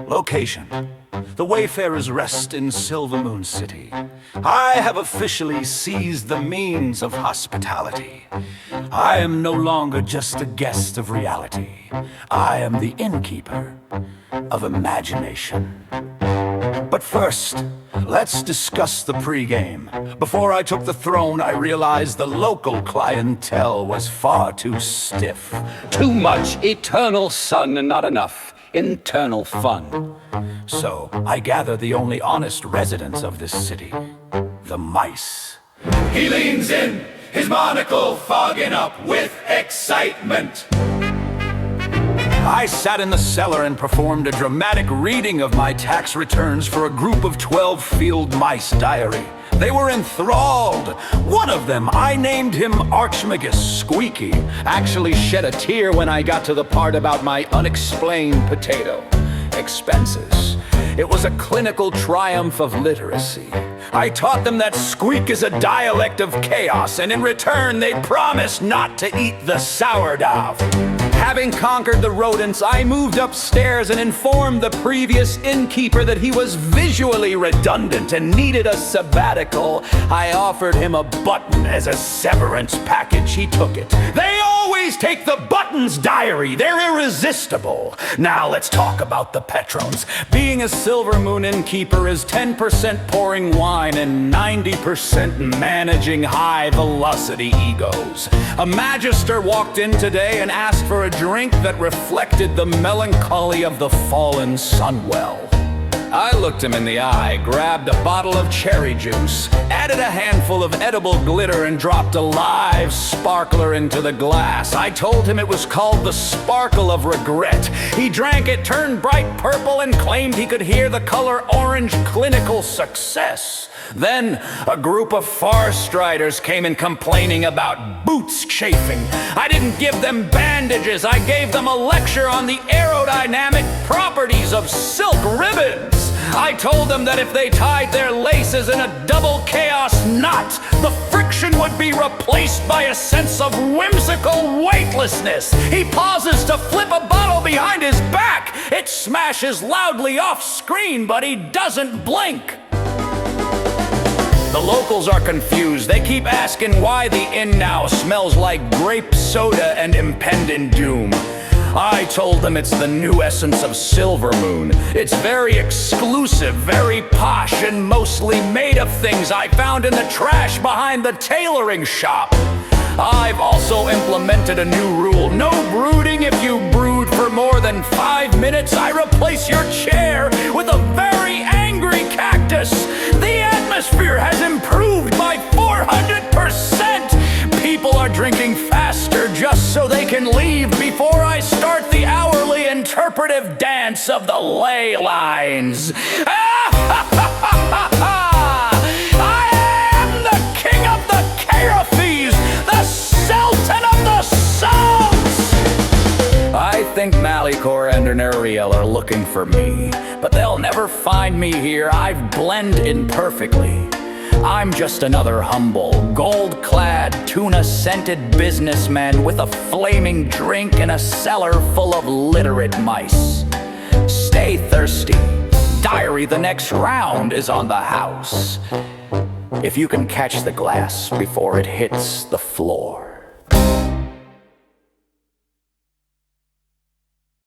Location: the Wayfarers rest in Silvermoon City. I have officially seized the means of hospitality. I am no longer just a guest of reality. I am the innkeeper of imagination. But first, let's discuss the pregame. Before I took the throne, I realized the local clientele was far too stiff. Too much eternal sun and not enough internal fun. So I gather the only honest residents of this city, the mice. He leans in, his monocle fogging up with excitement. I sat in the cellar and performed a dramatic reading of my tax returns for a group of 12 field mice diary. They were enthralled. One of them, I named him Archmagus Squeaky, actually shed a tear when I got to the part about my unexplained potato expenses. It was a clinical triumph of literacy. I taught them that squeak is a dialect of chaos, and in return they promised not to eat the sourdough. Having conquered the rodents, I moved upstairs and informed the previous innkeeper that he was visually redundant and needed a sabbatical. I offered him a button as a severance package. He took it. They always take the buttons diary. They're irresistible. Now let's talk about the Petrons. Being a Silvermoon innkeeper is 10% pouring wine and 90% managing high-velocity egos. A magister walked in today and asked for a drink that reflected the melancholy of the fallen Sunwell. I looked him in the eye, grabbed a bottle of cherry juice, added a handful of edible glitter, and dropped a live sparkler into the glass. I told him it was called the Sparkle of Regret. He drank it, turned bright purple, and claimed he could hear the color orange. Clinical success. Then a group of far striders came in complaining about boots chafing. I didn't give them bandages. I gave them a lecture on the aerodynamic properties of silk ribbons. I told them that if they tied their laces in a double chaos knot, the friction would be replaced by a sense of whimsical weightlessness. He pauses to flip a bottle behind his back. It smashes loudly off screen, but he doesn't blink. The locals are confused. They keep asking why the inn now smells like grape soda and impending doom. I told them it's the new essence of Silvermoon. It's very exclusive, very posh, and mostly made of things I found in the trash behind the tailoring shop. I've also implemented a new rule. No brooding. If you brood for more than 5 minutes, I replace your chair with a very angry cactus. The atmosphere has improved by 400%. People are drinking faster just so they can leave before I start the hourly interpretive dance of the ley lines. I am the king of the Caerphys, the sultan of the sounds! I think Malicor and Neriel are looking for me, but they'll never find me here. I've blended in perfectly. I'm just another humble, gold-clad, tuna-scented businessman with a flaming drink and a cellar full of literate mice. Stay thirsty. Diary, the next round is on the house. If you can catch the glass before it hits the floor.